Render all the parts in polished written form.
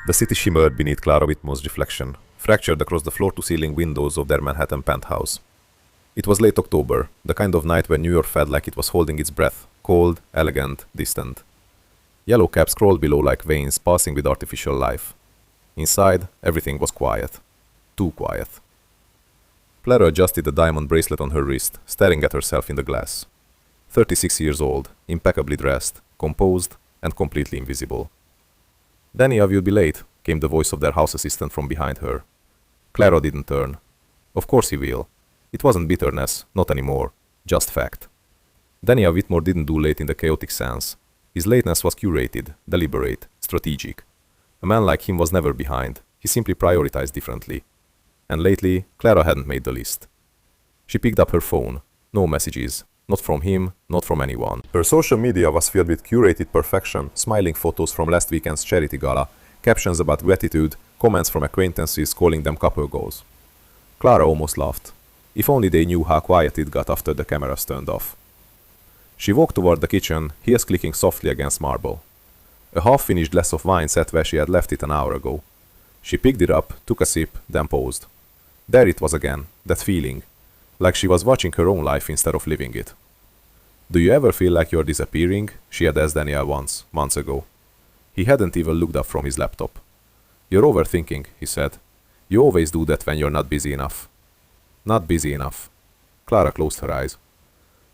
The city shimmered beneath Clara Whitmore's reflection, fractured across the floor-to-ceiling windows of their Manhattan penthouse. It was late October, the kind of night when New York felt like it was holding its breath, cold, elegant, distant. Yellow cabs crawled below like veins pulsing with artificial life. Inside, everything was quiet. Too quiet. Clara adjusted the diamond bracelet on her wrist, staring at herself in the glass. 36 years old, impeccably dressed, composed, and completely invisible. "Daniel will be late," came the voice of their house assistant from behind her. Clara didn't turn. Of course he will. It wasn't bitterness, not anymore. Just fact. Daniel Whitmore didn't do late in the chaotic sense. His lateness was curated, deliberate, strategic. A man like him was never behind. He simply prioritized differently. And lately, Clara hadn't made the list. She picked up her phone. No messages. Not from him, not from anyone. Her social media was filled with curated perfection, smiling photos from last weekend's charity gala, captions about gratitude, comments from acquaintances calling them couple goals. Clara almost laughed. If only they knew how quiet it got after the cameras turned off. She walked toward the kitchen, heels clicking softly against marble. A half-finished glass of wine sat where she had left it an hour ago. She picked it up, took a sip, then paused. There it was again, that feeling, like she was watching her own life instead of living it. "Do you ever feel like you're disappearing?" she had asked Daniel once, months ago. He hadn't even looked up from his laptop. "You're overthinking," he said. "You always do that when you're not busy enough." Not busy enough. Clara closed her eyes.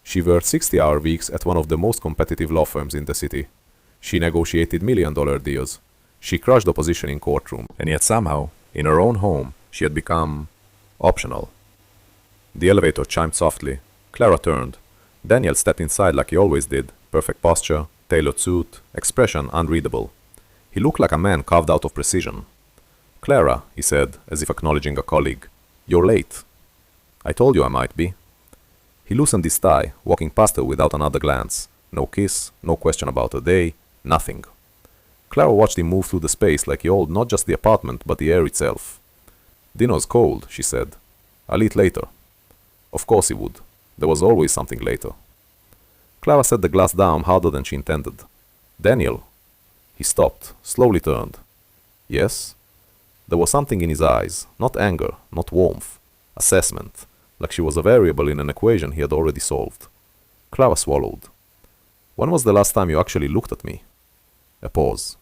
She worked 60-hour weeks at one of the most competitive law firms in the city. She negotiated million-dollar deals. She crushed opposition in courtroom. And yet somehow, in her own home, she had become optional. The elevator chimed softly. Clara turned. Daniel stepped inside like he always did. Perfect posture, tailored suit, expression unreadable. He looked like a man carved out of precision. "Clara," he said, as if acknowledging a colleague, "you're late." "I told you I might be." He loosened his tie, walking past her without another glance. No kiss, no question about a day, nothing. Clara watched him move through the space like he owned not just the apartment, but the air itself. "Dinner's cold," she said. "I'll eat later." Of course he would. There was always something later. Clara set the glass down harder than she intended. "Daniel." He stopped, slowly turned. "Yes?" There was something in his eyes, not anger, not warmth. Assessment, like she was a variable in an equation he had already solved. Clara swallowed. "When was the last time you actually looked at me?" A pause.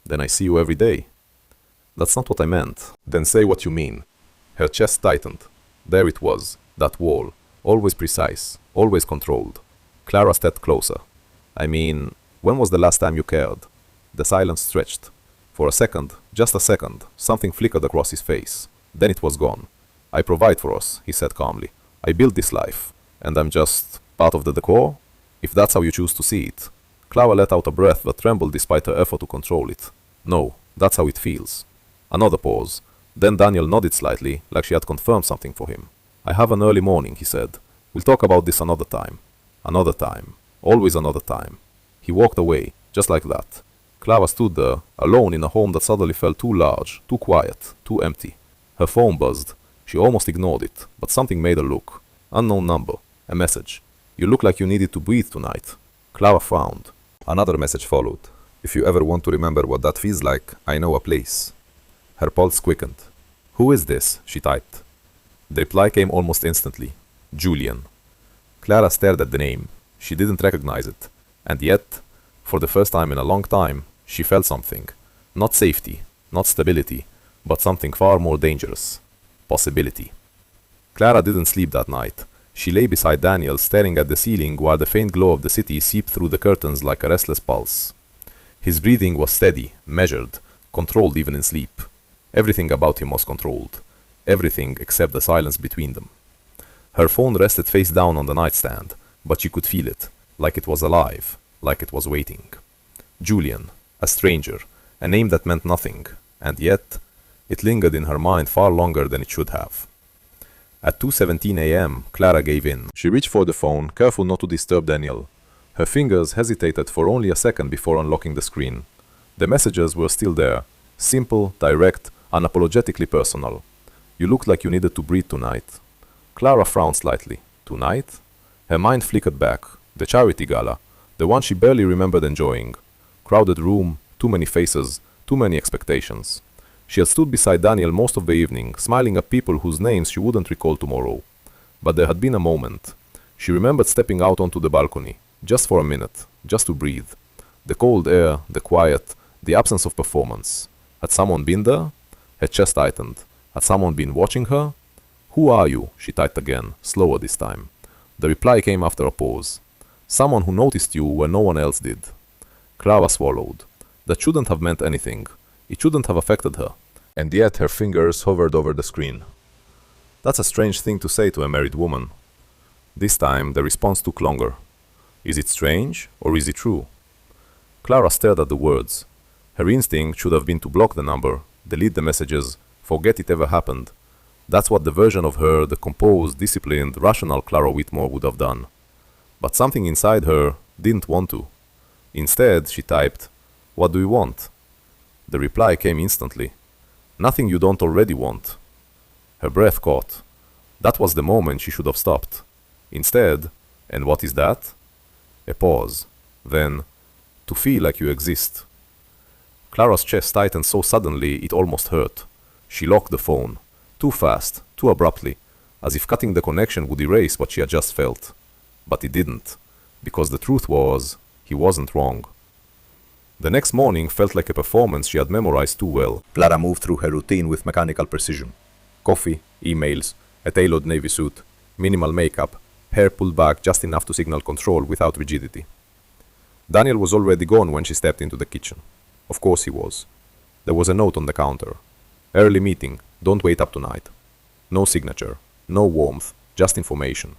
"Then I see you every day." "That's not what I meant." "Then say what you mean." Her chest tightened. There it was, that wall, always precise, always controlled. Clara stepped closer. "I mean, when was the last time you cared?" The silence stretched. For a second, just a second, something flickered across his face. Then it was gone. "I provide for us," he said calmly. "I built this life, and I'm just part of the decor? If that's how you choose to see it." Clara let out a breath that trembled despite her effort to control it. "No, that's how it feels." Another pause. Then Daniel nodded slightly, like she had confirmed something for him. "I have an early morning," he said. "We'll talk about this another time." Another time. Always another time. He walked away, just like that. Clara stood there, alone in a home that suddenly felt too large, too quiet, too empty. Her phone buzzed. She almost ignored it, but something made her look. Unknown number. A message. "You look like you needed to breathe tonight." Clara frowned. Another message followed. "If you ever want to remember what that feels like, I know a place." Her pulse quickened. "Who is this?" she typed. The reply came almost instantly. "Julian." Clara stared at the name. She didn't recognize it. And yet, for the first time in a long time, she felt something. Not safety, not stability, but something far more dangerous. Possibility. Clara didn't sleep that night. She lay beside Daniel, staring at the ceiling while the faint glow of the city seeped through the curtains like a restless pulse. His breathing was steady, measured, controlled even in sleep. Everything about him was controlled. Everything except the silence between them. Her phone rested face down on the nightstand, but she could feel it, like it was alive, like it was waiting. Julian, a stranger, a name that meant nothing, and yet it lingered in her mind far longer than it should have. At 2:17 a.m., Clara gave in. She reached for the phone, careful not to disturb Daniel. Her fingers hesitated for only a second before unlocking the screen. The messages were still there, simple, direct, unapologetically personal. "You looked like you needed to breathe tonight." Clara frowned slightly. Tonight? Her mind flickered back. The charity gala, the one she barely remembered enjoying. Crowded room, too many faces, Too many expectations. She had stood beside Daniel most of the evening, smiling at people whose names she wouldn't recall tomorrow. But there had been a moment. She remembered stepping out onto the balcony, just for a minute, just to breathe. The cold air, the quiet, the absence of performance. Had someone been there? Her chest tightened. Had someone been watching her? "Who are you?" she typed again, slower this time. The reply came after a pause. "Someone who noticed you when no one else did." Clara swallowed. That shouldn't have meant anything. It shouldn't have affected her. And yet her fingers hovered over the screen. That's a strange thing to say to a married woman. This time the response took longer. Is it strange, or is it true? Clara stared at the words. Her instinct should have been to block the number, delete the messages, forget it ever happened. That's what the version of her, the composed, disciplined, rational Clara Whitmore would have done. But something inside her didn't want to. Instead, she typed, "What do you want?" The reply came instantly. "Nothing you don't already want." Her breath caught. That was the moment she should have stopped. Instead, and what is that? A pause. Then, "To feel like you exist." Clara's chest tightened so suddenly it almost hurt. She locked the phone. Too fast, too abruptly, as if cutting the connection would erase what she had just felt. But it didn't, because the truth was, he wasn't wrong. The next morning felt like a performance she had memorized too well. Clara moved through her routine with mechanical precision. Coffee, emails, a tailored navy suit, minimal makeup, hair pulled back just enough to signal control without rigidity. Daniel was already gone when she stepped into the kitchen. Of course he was. There was a note on the counter. "Early meeting, don't wait up tonight." No signature, no warmth, just information.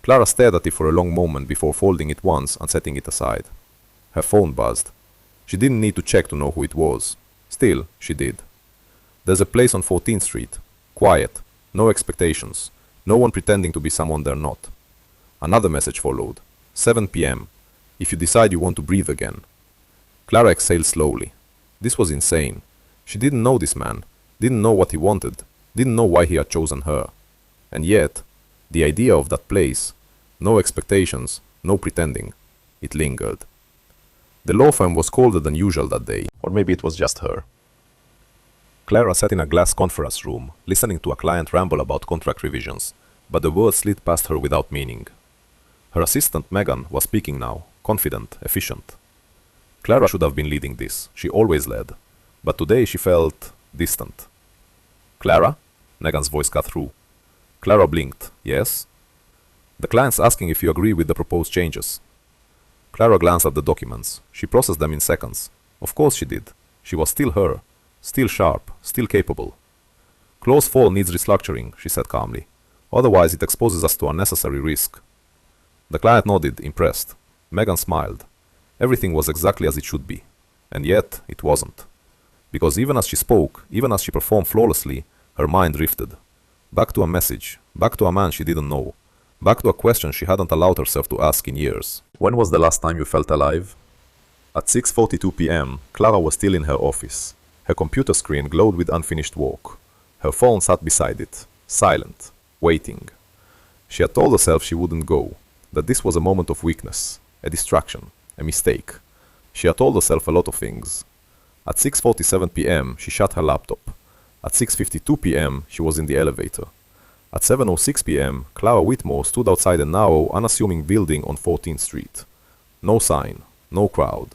Clara stared at it for a long moment before folding it once and setting it aside. Her phone buzzed. She didn't need to check to know who it was. Still, she did. "There's a place on 14th Street. Quiet. No expectations. No one pretending to be someone they're not." Another message followed. 7 p.m. If you decide you want to breathe again. Clara exhaled slowly. This was insane. She didn't know this man, didn't know what he wanted, didn't know why he had chosen her. And yet, the idea of that place, no expectations, no pretending, it lingered. The law firm was colder than usual that day, or maybe it was just her. Clara sat in a glass conference room, listening to a client ramble about contract revisions, but the words slid past her without meaning. Her assistant Megan was speaking now, confident, efficient. Clara should have been leading this, she always led, but today she felt distant. "Clara?" Megan's voice cut through. Clara blinked. "Yes?" "The client's asking if you agree with the proposed changes." Clara glanced at the documents. She processed them in seconds. Of course she did. She was still her. Still sharp. Still capable. "Clause 4 needs restructuring," she said calmly. "Otherwise it exposes us to unnecessary risk." The client nodded, impressed. Megan smiled. Everything was exactly as it should be. And yet, it wasn't. Because even as she spoke, even as she performed flawlessly, her mind drifted. Back to a message. Back to a man she didn't know. Back to a question she hadn't allowed herself to ask in years. "When was the last time you felt alive?" At 6:42 p.m., Clara was still in her office. Her computer screen glowed with unfinished work. Her phone sat beside it, silent, waiting. She had told herself she wouldn't go, that this was a moment of weakness, a distraction, a mistake. She had told herself a lot of things. At 6:47 p.m., she shut her laptop. At 6:52 p.m., she was in the elevator. At 7:06 p.m., Clara Whitmore stood outside a narrow, unassuming building on 14th Street. No sign, no crowd,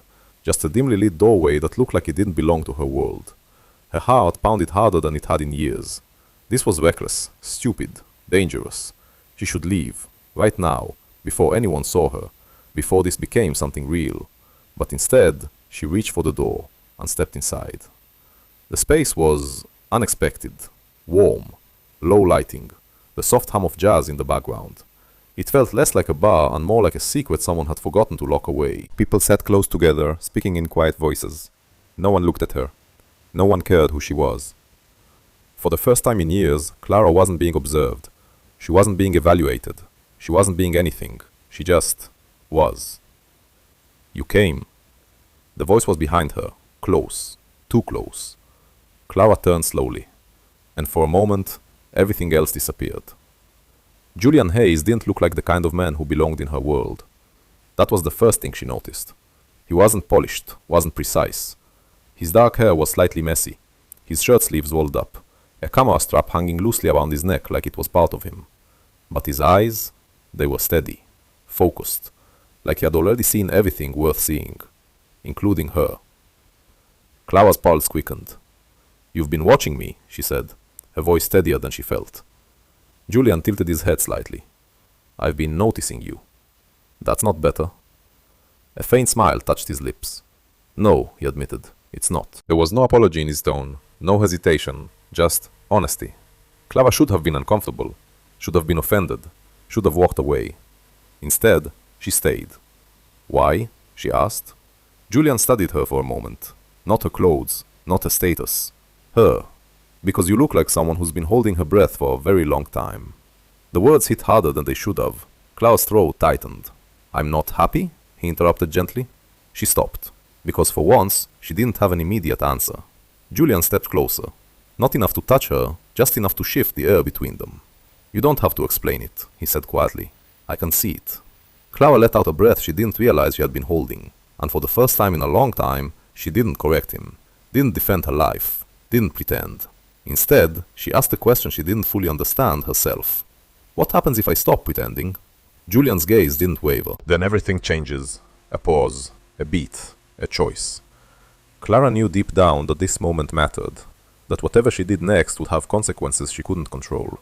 just a dimly lit doorway that looked like it didn't belong to her world. Her heart pounded harder than it had in years. This was reckless, stupid, dangerous. She should leave, right now, before anyone saw her, before this became something real. But instead, she reached for the door and stepped inside. The space was unexpected, warm, low lighting, the soft hum of jazz in the background. It felt less like a bar and more like a secret someone had forgotten to lock away. People sat close together, speaking in quiet voices. No one looked at her. No one cared who she was. For the first time in years, Clara wasn't being observed. She wasn't being evaluated. She wasn't being anything. She just was. "You came." The voice was behind her, close, too close. Clara turned slowly, and for a moment, everything else disappeared. Julian Hayes didn't look like the kind of man who belonged in her world. That was the first thing she noticed. He wasn't polished, wasn't precise. His dark hair was slightly messy, his shirt sleeves rolled up, a camera strap hanging loosely around his neck like it was part of him. But his eyes, they were steady, focused, like he had already seen everything worth seeing, including her. Clara's pulse quickened. "You've been watching me," she said, her voice steadier than she felt. Julian tilted his head slightly. "I've been noticing you." "That's not better." A faint smile touched his lips. "No," he admitted, "it's not." There was no apology in his tone, no hesitation, just honesty. Clara should have been uncomfortable, should have been offended, should have walked away. Instead, she stayed. "Why?" she asked. Julian studied her for a moment. Not her clothes, not her status. Her. "Because you look like someone who's been holding her breath for a very long time." The words hit harder than they should have. Clara's throat tightened. "I'm not happy?" he interrupted gently. She stopped, because for once, she didn't have an immediate answer. Julian stepped closer. Not enough to touch her, just enough to shift the air between them. "You don't have to explain it," he said quietly. "I can see it." Clara let out a breath she didn't realize she had been holding, and for the first time in a long time, she didn't correct him, didn't defend her life, didn't pretend. Instead, she asked a question she didn't fully understand herself. "What happens if I stop pretending?" Julian's gaze didn't waver. Then everything changes. A pause, a beat, a choice. Clara knew deep down that this moment mattered, that whatever she did next would have consequences she couldn't control.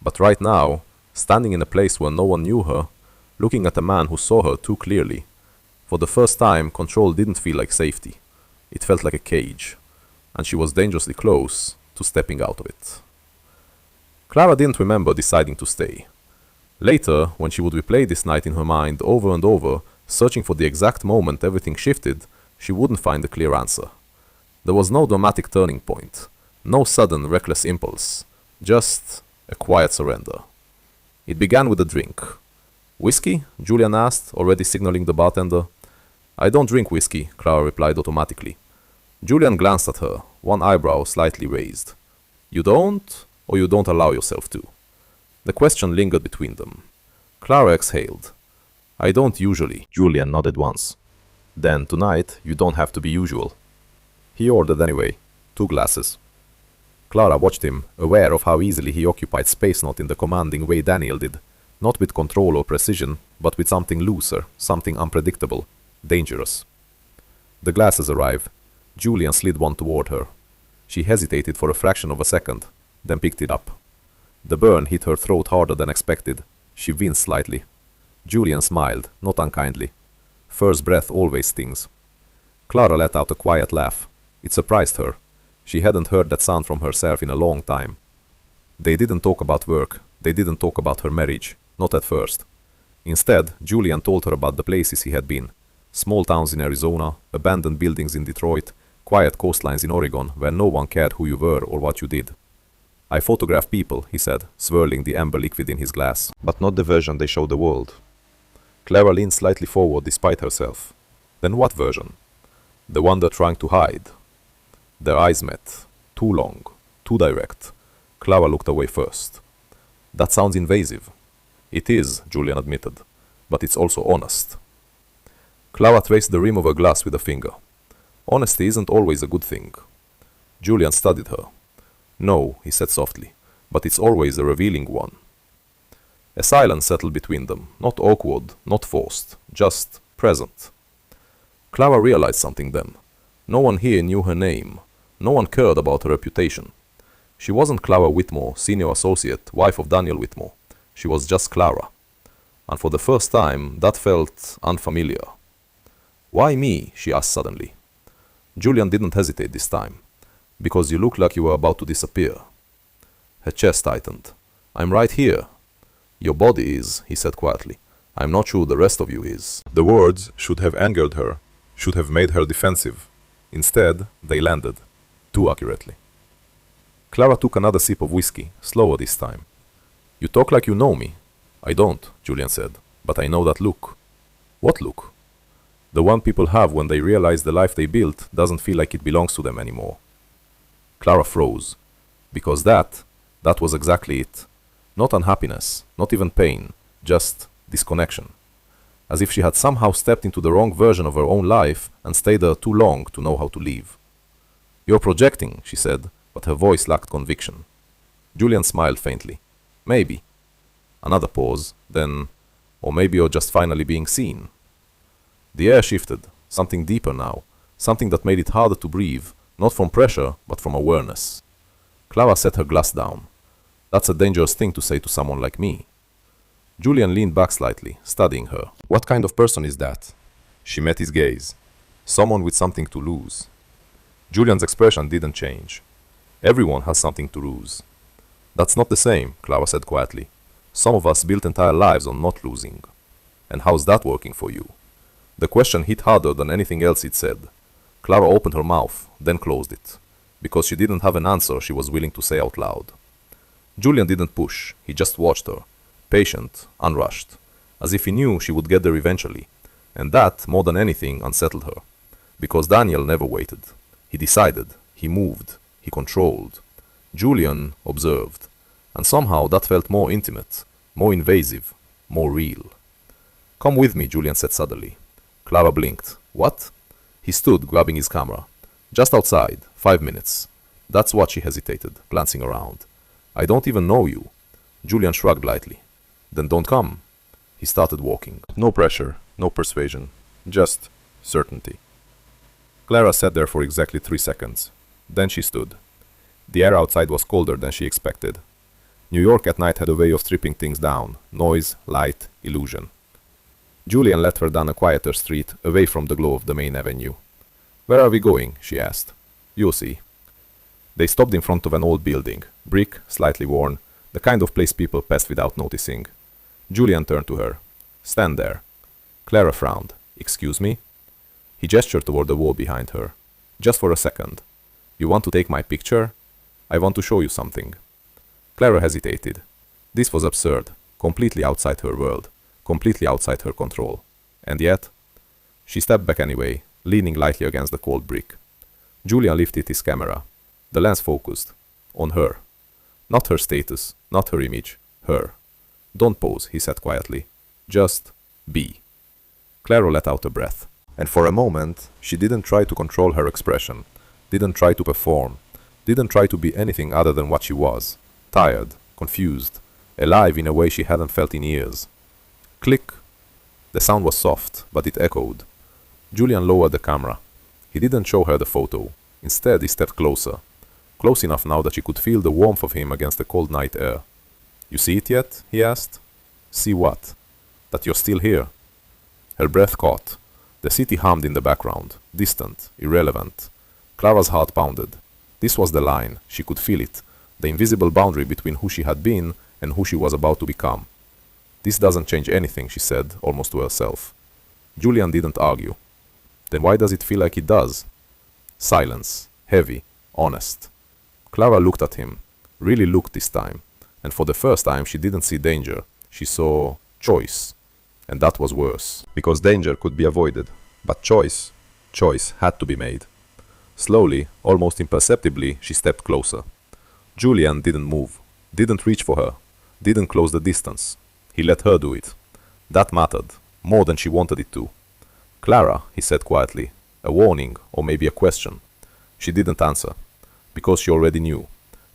But right now, standing in a place where no one knew her, looking at a man who saw her too clearly, for the first time, control didn't feel like safety. It felt like a cage, and she was dangerously close to stepping out of it. Clara didn't remember deciding to stay. Later, when she would replay this night in her mind over and over, searching for the exact moment everything shifted, she wouldn't find a clear answer. There was no dramatic turning point, no sudden, reckless impulse, just a quiet surrender. It began with a drink. "Whiskey?" Julian asked, already signaling the bartender. "I don't drink whiskey," Clara replied automatically. Julian glanced at her, one eyebrow slightly raised. "You don't, or you don't allow yourself to?" The question lingered between them. Clara exhaled. "I don't usually." Julian nodded once. "Then tonight, you don't have to be usual." He ordered anyway, 2 glasses. Clara watched him, aware of how easily he occupied space not in the commanding way Daniel did, not with control or precision, but with something looser, something unpredictable, dangerous. The glasses arrived. Julian slid one toward her. She hesitated for a fraction of a second, then picked it up. The burn hit her throat harder than expected. She winced slightly. Julian smiled, not unkindly. First breath always stings. Clara let out a quiet laugh. It surprised her. She hadn't heard that sound from herself in a long time. They didn't talk about work. They didn't talk about her marriage. Not at first. Instead, Julian told her about the places he had been. Small towns in Arizona, abandoned buildings in Detroit, quiet coastlines in Oregon where no one cared who you were or what you did. "I photograph people," he said, swirling the amber liquid in his glass, "but not the version they show the world." Clara leaned slightly forward despite herself. "Then what version?" "The one they're trying to hide." Their eyes met. Too long. Too direct. Clara looked away first. "That sounds invasive." "It is," Julian admitted, "but it's also honest." Clara traced the rim of her glass with a finger. "Honesty isn't always a good thing." Julian studied her. "No," he said softly, "but it's always a revealing one." A silence settled between them, not awkward, not forced, just present. Clara realized something then. No one here knew her name. No one cared about her reputation. She wasn't Clara Whitmore, senior associate, wife of Daniel Whitmore. She was just Clara. And for the first time, that felt unfamiliar. "Why me?" she asked suddenly. Julian didn't hesitate this time. "Because you look like you were about to disappear." Her chest tightened. "I'm right here." "Your body is," he said quietly. "I'm not sure the rest of you is." The words should have angered her, should have made her defensive. Instead, they landed. Too accurately. Clara took another sip of whiskey, slower this time. "You talk like you know me." "I don't," Julian said, "but I know that look." "What look?" "The one people have when they realize the life they built doesn't feel like it belongs to them anymore." Clara froze. Because that was exactly it. Not unhappiness, not even pain, just disconnection. As if she had somehow stepped into the wrong version of her own life and stayed there too long to know how to leave. You're projecting, she said, but her voice lacked conviction. Julian smiled faintly. Maybe. Another pause, then, or maybe you're just finally being seen. The air shifted, something deeper now, something that made it harder to breathe, not from pressure, but from awareness. Clara set her glass down. That's a dangerous thing to say to someone like me. Julian leaned back slightly, studying her. What kind of person is that? She met his gaze. Someone with something to lose. Julian's expression didn't change. Everyone has something to lose. That's not the same, Clara said quietly. Some of us built entire lives on not losing. And how's that working for you? The question hit harder than anything else it said. Clara opened her mouth, then closed it, because she didn't have an answer she was willing to say out loud. Julian didn't push, he just watched her, patient, unrushed, as if he knew she would get there eventually, and that, more than anything, unsettled her. Because Daniel never waited. He decided, he moved, he controlled. Julian observed, and somehow that felt more intimate, more invasive, more real. Come with me, Julian said suddenly. Clara blinked. What? He stood, grabbing his camera. Just outside, 5 minutes. That's what she hesitated, glancing around. I don't even know you. Julian shrugged lightly. Then don't come. He started walking. No pressure, no persuasion, just certainty. Clara sat there for exactly 3 seconds. Then she stood. The air outside was colder than she expected. New York at night had a way of stripping things down. Noise, light, illusion. Julian led her down a quieter street, away from the glow of the main avenue. Where are we going? She asked. You'll see. They stopped in front of an old building, brick, slightly worn, the kind of place people passed without noticing. Julian turned to her. Stand there. Clara frowned. Excuse me? He gestured toward the wall behind her. Just for a second. You want to take my picture? I want to show you something. Clara hesitated. This was absurd, completely outside her world, completely outside her control. And yet, she stepped back anyway, leaning lightly against the cold brick. Julian lifted his camera. The lens focused. On her. Not her status, not her image. Her. Don't pose, he said quietly. Just be. Clara let out a breath. And for a moment, she didn't try to control her expression, didn't try to perform, didn't try to be anything other than what she was. Tired, confused, alive in a way she hadn't felt in years. Click. The sound was soft, but it echoed. Julian lowered the camera. He didn't show her the photo. Instead, he stepped closer. Close enough now that she could feel the warmth of him against the cold night air. You see it yet? He asked. See what? That you're still here. Her breath caught. The city hummed in the background, distant, irrelevant. Clara's heart pounded. This was the line. She could feel it. The invisible boundary between who she had been and who she was about to become. This doesn't change anything, she said, almost to herself. Julian didn't argue. Then why does it feel like it does? Silence. Heavy. Honest. Clara looked at him. Really looked this time. And for the first time she didn't see danger. She saw choice. And that was worse. Because danger could be avoided. But choice had to be made. Slowly, almost imperceptibly, she stepped closer. Julian didn't move. Didn't reach for her. Didn't close the distance. He let her do it. That mattered. More than she wanted it to. Clara, he said quietly. A warning, or maybe a question. She didn't answer. Because she already knew.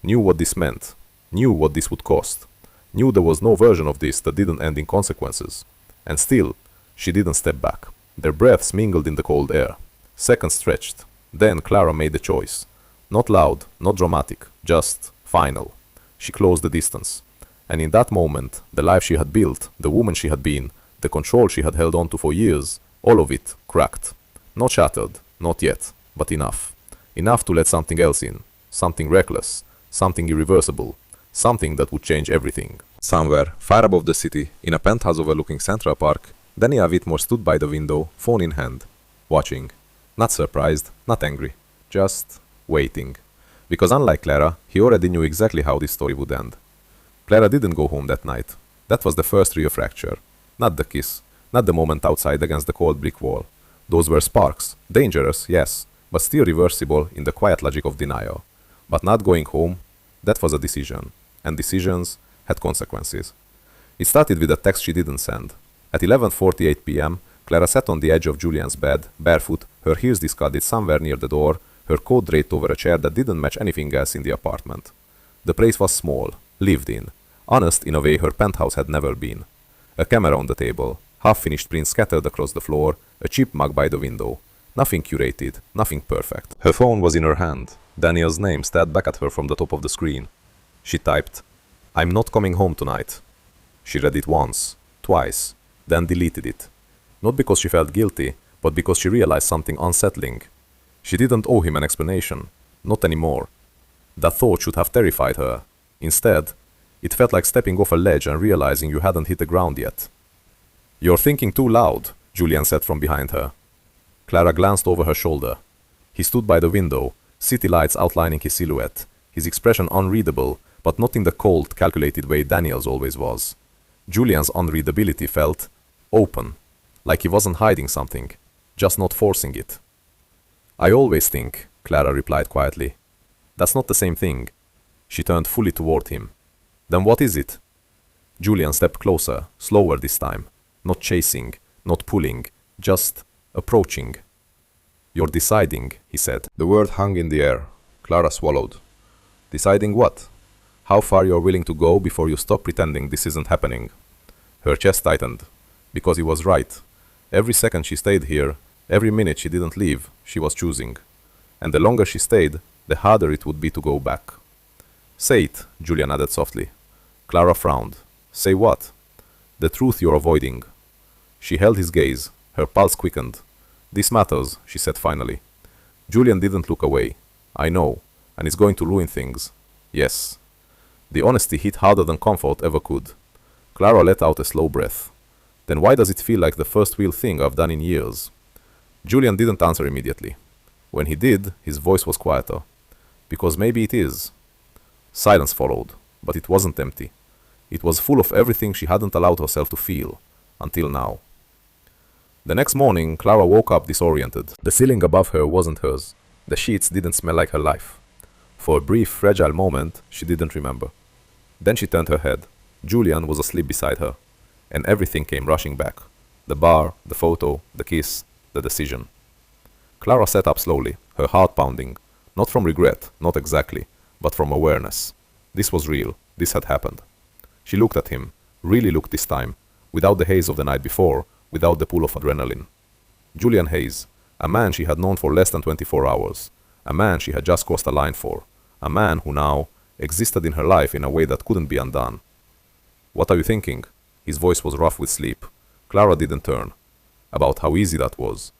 Knew what this meant. Knew what this would cost. Knew there was no version of this that didn't end in consequences. And still, she didn't step back. Their breaths mingled in the cold air. Seconds stretched. Then Clara made the choice. Not loud, not dramatic, just final. She closed the distance. And in that moment, the life she had built, the woman she had been, the control she had held on to for years, all of it cracked. Not shattered, not yet, but enough. Enough to let something else in. Something reckless, something irreversible, something that would change everything. Somewhere, far above the city, in a penthouse overlooking Central Park, Daniel Whitmore stood by the window, phone in hand, watching. Not surprised, not angry, just waiting. Because unlike Clara, he already knew exactly how this story would end. Clara didn't go home that night. That was the first real fracture. Not the kiss, not the moment outside against the cold brick wall. Those were sparks, dangerous, yes, but still reversible in the quiet logic of denial. But not going home, that was a decision. And decisions had consequences. It started with a text she didn't send. At 11:48 p.m., Clara sat on the edge of Julian's bed, barefoot, her heels discarded somewhere near the door, Her coat draped over a chair that didn't match anything else in the apartment. The place was small, lived in, honest in a way her penthouse had never been. A camera on the table, half-finished prints scattered across the floor, a cheap mug by the window. Nothing curated, nothing perfect. Her phone was in her hand. Daniel's name stared back at her from the top of the screen. She typed, "I'm not coming home tonight." She read it once, twice, then deleted it. Not because she felt guilty, but because she realized something unsettling. She didn't owe him an explanation. Not anymore. That thought should have terrified her. Instead, it felt like stepping off a ledge and realizing you hadn't hit the ground yet. "You're thinking too loud," Julian said from behind her. Clara glanced over her shoulder. He stood by the window, city lights outlining his silhouette, his expression unreadable, but not in the cold, calculated way Daniel's always was. Julian's unreadability felt open, like he wasn't hiding something, just not forcing it. "I always think," Clara replied quietly. "That's not the same thing." She turned fully toward him. "Then what is it?" Julian stepped closer, slower this time, not chasing, not pulling, just approaching. "You're deciding," he said. The word hung in the air. Clara swallowed. "Deciding what? How far you're willing to go before you stop pretending this isn't happening?" Her chest tightened. Because he was right. Every second she stayed here, every minute she didn't leave, she was choosing. And the longer she stayed, the harder it would be to go back. "Say it," Julian added softly. Clara frowned. "Say what?" "The truth you're avoiding." She held his gaze. Her pulse quickened. "This matters," she said finally. Julian didn't look away. "I know, and it's going to ruin things." "Yes." The honesty hit harder than comfort ever could. Clara let out a slow breath. "Then why does it feel like the first real thing I've done in years?" Julian didn't answer immediately. When he did, his voice was quieter. "Because maybe it is." Silence followed, but it wasn't empty. It was full of everything she hadn't allowed herself to feel, until now. The next morning, Clara woke up disoriented. The ceiling above her wasn't hers. The sheets didn't smell like her life. For a brief, fragile moment, she didn't remember. Then she turned her head. Julian was asleep beside her, and everything came rushing back. The bar, the photo, the kiss, the decision. Clara sat up slowly, her heart pounding, not from regret, not exactly, but from awareness. This was real. This had happened. She looked at him, really looked this time, without the haze of the night before, without the pull of adrenaline. Julian Hayes, a man she had known for less than 24 hours, a man she had just crossed a line for, a man who now existed in her life in a way that couldn't be undone. "What are you thinking?" His voice was rough with sleep. Clara didn't turn. About how easy that was.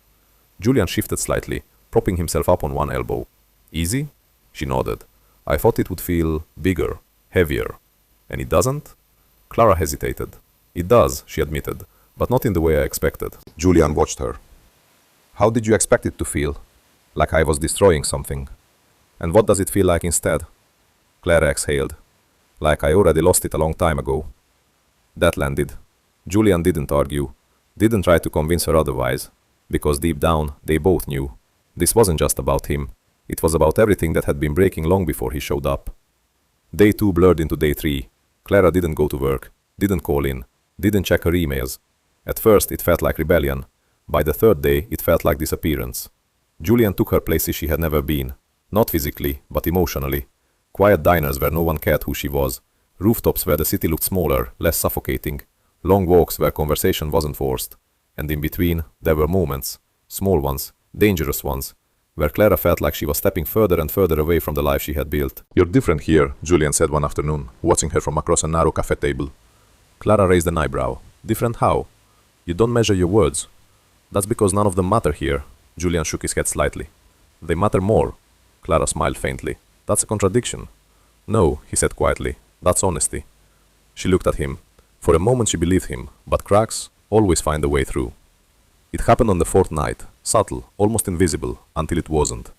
Julian shifted slightly, propping himself up on one elbow. "Easy?" She nodded. "I thought it would feel bigger, heavier. And it doesn't?" Clara hesitated. "It does," she admitted, "but not in the way I expected." Julian watched her. "How did you expect it to feel? Like I was destroying something. And what does it feel like instead?" Clara exhaled. "Like I already lost it a long time ago." That landed. Julian didn't argue, didn't try to convince her otherwise, because deep down, they both knew. This wasn't just about him. It was about everything that had been breaking long before he showed up. Day 2 blurred into day 3. Clara didn't go to work, didn't call in, didn't check her emails. At first, it felt like rebellion. By the 3rd day, it felt like disappearance. Julian took her places she had never been. Not physically, but emotionally. Quiet diners where no one cared who she was. Rooftops where the city looked smaller, less suffocating. Long walks where conversation wasn't forced. And in between, there were moments, small ones, dangerous ones, where Clara felt like she was stepping further and further away from the life she had built. "You're different here," Julian said one afternoon, watching her from across a narrow cafe table. Clara raised an eyebrow. "Different how? You don't measure your words." "That's because none of them matter here." Julian shook his head slightly. "They matter more." Clara smiled faintly. "That's a contradiction." "No," he said quietly. "That's honesty." She looked at him. For a moment she believed him, but cracks always find a way through. It happened on the 4th night, subtle, almost invisible, until it wasn't.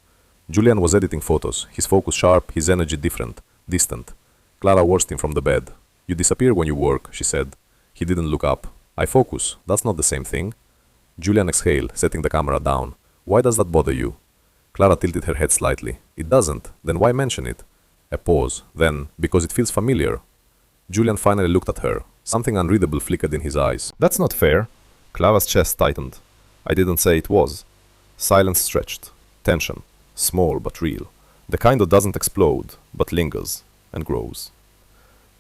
Julian was editing photos, his focus sharp, his energy different, distant. Clara watched him from the bed. "You disappear when you work," she said. He didn't look up. "I focus. That's not the same thing." Julian exhaled, setting the camera down. "Why does that bother you?" Clara tilted her head slightly. "It doesn't. Then why mention it?" A pause. Then, "Because it feels familiar." Julian finally looked at her. Something unreadable flickered in his eyes. "That's not fair." Clara's chest tightened. "I didn't say it was." Silence stretched. Tension. small but real. The kind that doesn't explode, but lingers and grows.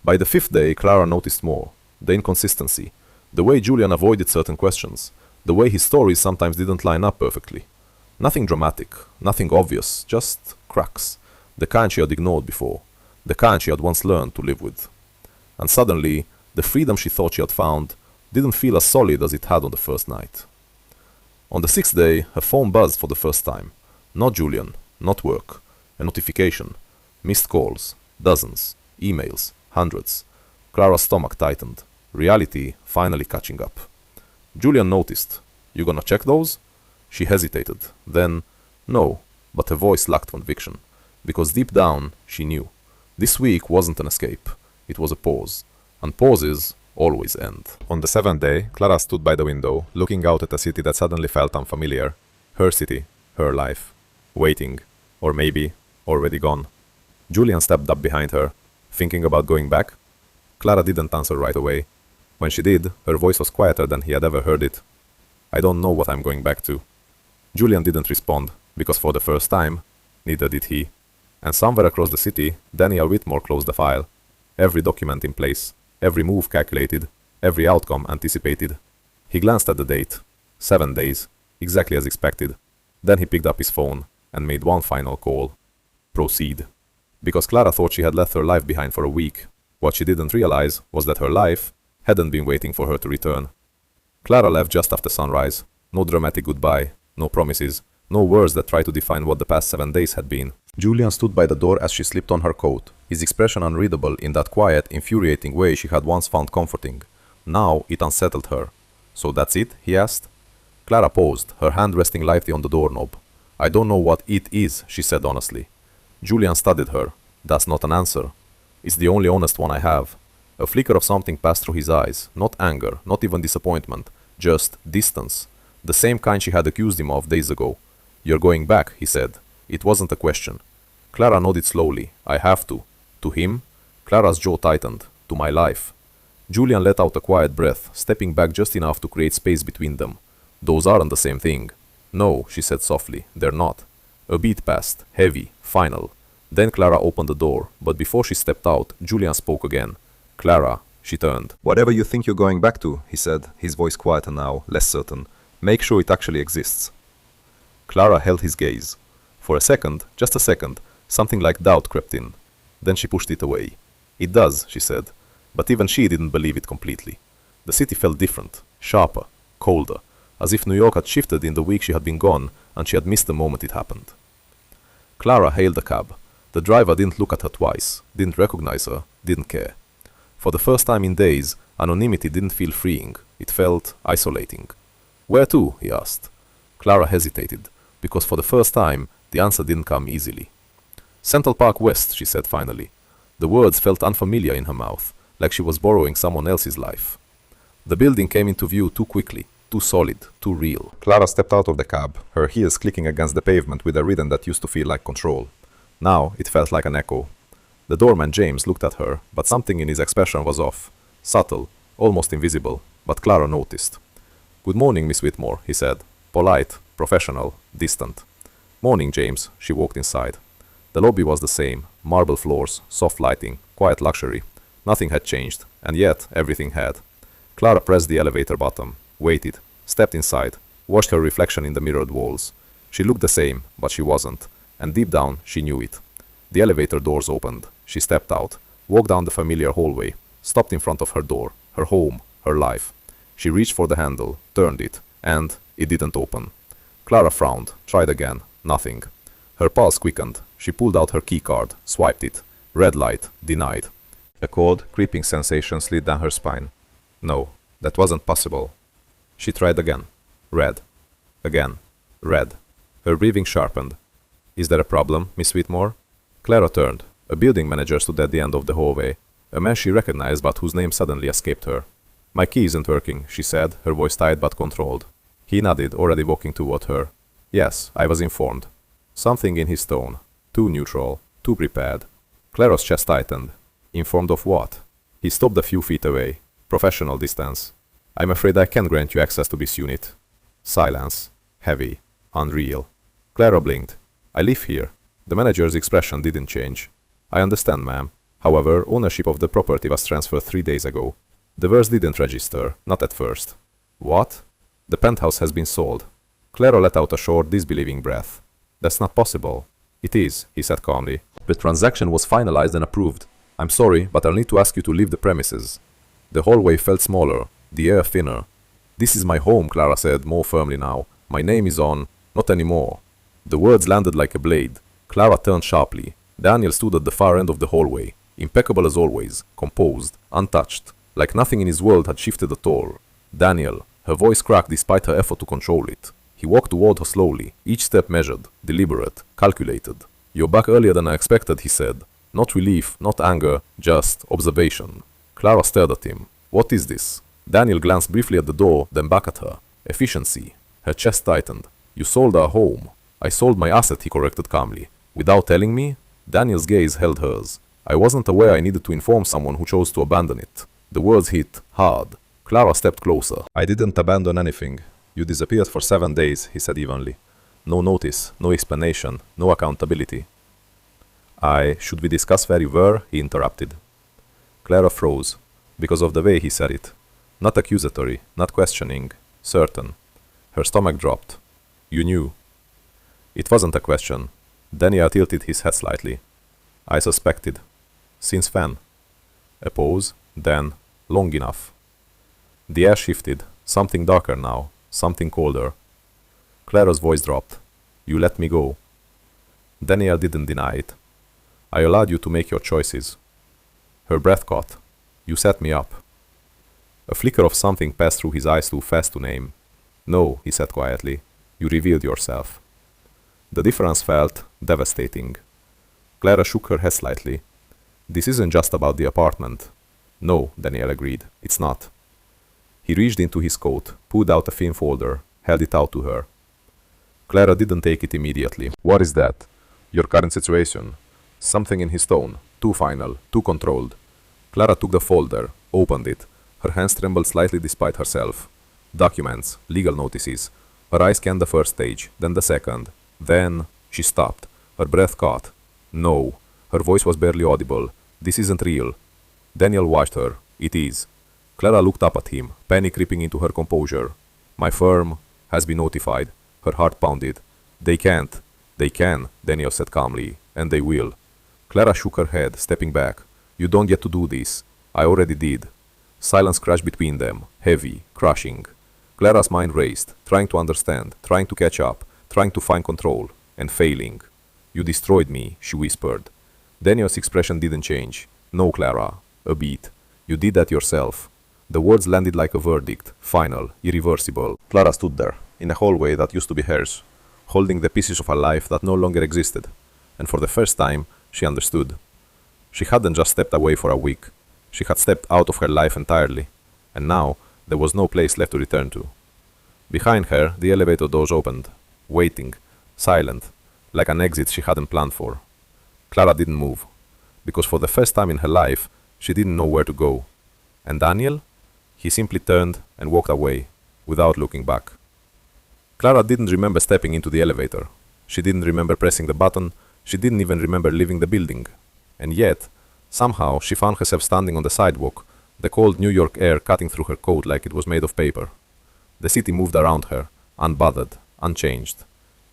By the fifth day, Clara noticed more. The inconsistency, the way Julian avoided certain questions, the way his stories sometimes didn't line up perfectly. Nothing dramatic, nothing obvious, just cracks. The kind she had ignored before, the kind she had once learned to live with. And suddenly, the freedom she thought she had found didn't feel as solid as it had on the first night. On the sixth day, her phone buzzed for the first time. Not Julian, not work. A notification. Missed calls. Dozens. Emails. Hundreds. Clara's stomach tightened. Reality finally catching up. Julian noticed. You gonna check those? She hesitated. Then, no, but her voice lacked conviction. Because deep down, she knew. This week wasn't an escape. It was a pause. And pauses always end. On the seventh day, Clara stood by the window, looking out at a city that suddenly felt unfamiliar. Her city, her life. Waiting. Or maybe already gone. Julian stepped up behind her, thinking about going back. Clara didn't answer right away. When she did, her voice was quieter than he had ever heard it. I don't know what I'm going back to. Julian didn't respond, because for the first time, neither did he. And somewhere across the city, Daniel Whitmore closed the file. Every document in place, every move calculated, every outcome anticipated. He glanced at the date. 7 days, exactly as expected. Then he picked up his phone and made one final call. Proceed. Because Clara thought she had left her life behind for a week. What she didn't realize was that her life hadn't been waiting for her to return. Clara left just after sunrise. No dramatic goodbye, no promises, no words that try to define what the past 7 days had been. Julian stood by the door as she slipped on her coat, his expression unreadable in that quiet, infuriating way she had once found comforting. Now it unsettled her. So that's it? He asked. Clara paused, her hand resting lightly on the doorknob. I don't know what it is, she said honestly. Julian studied her. That's not an answer. It's the only honest one I have. A flicker of something passed through his eyes, not anger, not even disappointment, just distance. The same kind she had accused him of days ago. You're going back, he said. It wasn't a question. Clara nodded slowly. I have to. To him? Clara's jaw tightened. To my life. Julian let out a quiet breath, stepping back just enough to create space between them. Those aren't the same thing. No, she said softly. They're not. A beat passed, heavy, final. Then Clara opened the door, but before she stepped out, Julian spoke again. Clara, she turned. Whatever you think you're going back to, he said, his voice quieter now, less certain. Make sure it actually exists. Clara held his gaze. For a second, just a second, something like doubt crept in. Then she pushed it away. It does, she said, but even she didn't believe it completely. The city felt different, sharper, colder, as if New York had shifted in the week she had been gone and she had missed the moment it happened. Clara hailed a cab. The driver didn't look at her twice, didn't recognize her, didn't care. For the first time in days, anonymity didn't feel freeing, it felt isolating. Where to? He asked. Clara hesitated, because for the first time, the answer didn't come easily. Central Park West, she said finally. The words felt unfamiliar in her mouth, like she was borrowing someone else's life. The building came into view too quickly, too solid, too real. Clara stepped out of the cab, her heels clicking against the pavement with a rhythm that used to feel like control. Now it felt like an echo. The doorman James looked at her, but something in his expression was off. Subtle, almost invisible, but Clara noticed. Good morning, Miss Whitmore, he said. Polite, professional, distant. Morning, James, she walked inside. The lobby was the same, marble floors, soft lighting, quiet luxury. Nothing had changed, and yet everything had. Clara pressed the elevator button, waited, stepped inside, watched her reflection in the mirrored walls. She looked the same, but she wasn't, and deep down she knew it. The elevator doors opened. She stepped out, walked down the familiar hallway, stopped in front of her door, her home, her life. She reached for the handle, turned it, and it didn't open. Clara frowned, tried again, nothing. Her pulse quickened. She pulled out her keycard, swiped it. Red light, denied. A cold, creeping sensation slid down her spine. No, that wasn't possible. She tried again. Red. Again. Red. Her breathing sharpened. Is there a problem, Miss Whitmore? Clara turned. A building manager stood at the end of the hallway. A man she recognized but whose name suddenly escaped her. My key isn't working, she said, her voice tight but controlled. He nodded, already walking toward her. Yes, I was informed. Something in his tone. Too neutral. Too prepared. Clara's chest tightened. Informed of what? He stopped a few feet away. Professional distance. I'm afraid I can't grant you access to this unit. Silence. Heavy. Unreal. Clara blinked. I live here. The manager's expression didn't change. I understand, ma'am. However, ownership of the property was transferred 3 days ago. The words didn't register, not at first. What? The penthouse has been sold. Clara let out a short, disbelieving breath. That's not possible. It is, he said calmly. The transaction was finalized and approved. I'm sorry, but I'll need to ask you to leave the premises. The hallway felt smaller, the air thinner. This is my home, Clara said, more firmly now. My name is on... Not anymore. The words landed like a blade. Clara turned sharply. Daniel stood at the far end of the hallway, impeccable as always, composed, untouched, like nothing in his world had shifted at all. Daniel, her voice cracked despite her effort to control it. He walked toward her slowly, each step measured, deliberate, calculated. You're back earlier than I expected, he said. Not relief, not anger, just observation. Clara stared at him. What is this? Daniel glanced briefly at the door, then back at her. Efficiency. Her chest tightened. You sold our home. I sold my asset, he corrected calmly. Without telling me? Daniel's gaze held hers. I wasn't aware I needed to inform someone who chose to abandon it. The words hit hard. Clara stepped closer. I didn't abandon anything. You disappeared for 7 days, he said evenly. No notice, no explanation, no accountability. Should we discuss where you were? He interrupted. Clara froze, because of the way he said it. Not accusatory, not questioning, certain. Her stomach dropped. You knew. It wasn't a question. Daniel tilted his head slightly. I suspected. Since when? A pause, then, long enough. The air shifted, something darker now, something colder. Clara's voice dropped. You let me go. Daniel didn't deny it. I allowed you to make your choices. Her breath caught. You set me up. A flicker of something passed through his eyes too fast to name. No, he said quietly. You revealed yourself. The difference felt devastating. Clara shook her head slightly. This isn't just about the apartment. No, Daniel agreed. It's not. He reached into his coat, pulled out a thin folder, held it out to her. Clara didn't take it immediately. What is that? Your current situation. Something in his tone, too final, too controlled. Clara took the folder, opened it. Her hands trembled slightly despite herself. Documents, legal notices. Her eyes scanned the first page, then the second. Then she stopped. Her breath caught. No. Her voice was barely audible. This isn't real. Daniel watched her. It is. Clara looked up at him, panic creeping into her composure. My firm has been notified. Her heart pounded. They can't. They can, Daniel said calmly, and they will. Clara shook her head, stepping back. You don't get to do this. I already did. Silence crashed between them, heavy, crushing. Clara's mind raced, trying to understand, trying to catch up, trying to find control, and failing. You destroyed me, she whispered. Daniel's expression didn't change. No, Clara. A beat. You did that yourself. The words landed like a verdict, final, irreversible. Clara stood there, in a hallway that used to be hers, holding the pieces of a life that no longer existed. And for the first time, she understood. She hadn't just stepped away for a week. She had stepped out of her life entirely. And now, there was no place left to return to. Behind her, the elevator doors opened, waiting, silent, like an exit she hadn't planned for. Clara didn't move, because for the first time in her life, she didn't know where to go. And Daniel? He simply turned and walked away, without looking back. Clara didn't remember stepping into the elevator. She didn't remember pressing the button. She didn't even remember leaving the building. And yet, somehow, she found herself standing on the sidewalk, the cold New York air cutting through her coat like it was made of paper. The city moved around her, unbothered, unchanged.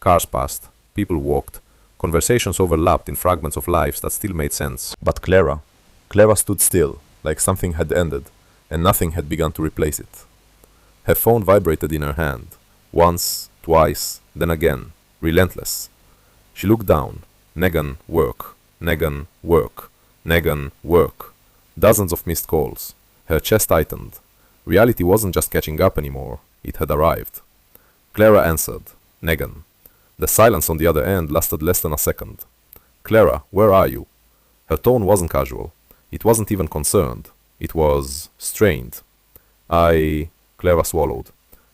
Cars passed, people walked, conversations overlapped in fragments of lives that still made sense. But Clara stood still, like something had ended, and nothing had begun to replace it. Her phone vibrated in her hand, once, twice, then again, relentless. She looked down. Negan, work. Negan, work. Negan, work. Dozens of missed calls. Her chest tightened. Reality wasn't just catching up anymore. It had arrived. Clara answered. Negan. The silence on the other end lasted less than a second. Clara, where are you? Her tone wasn't casual. It wasn't even concerned. It was strained. Clara swallowed.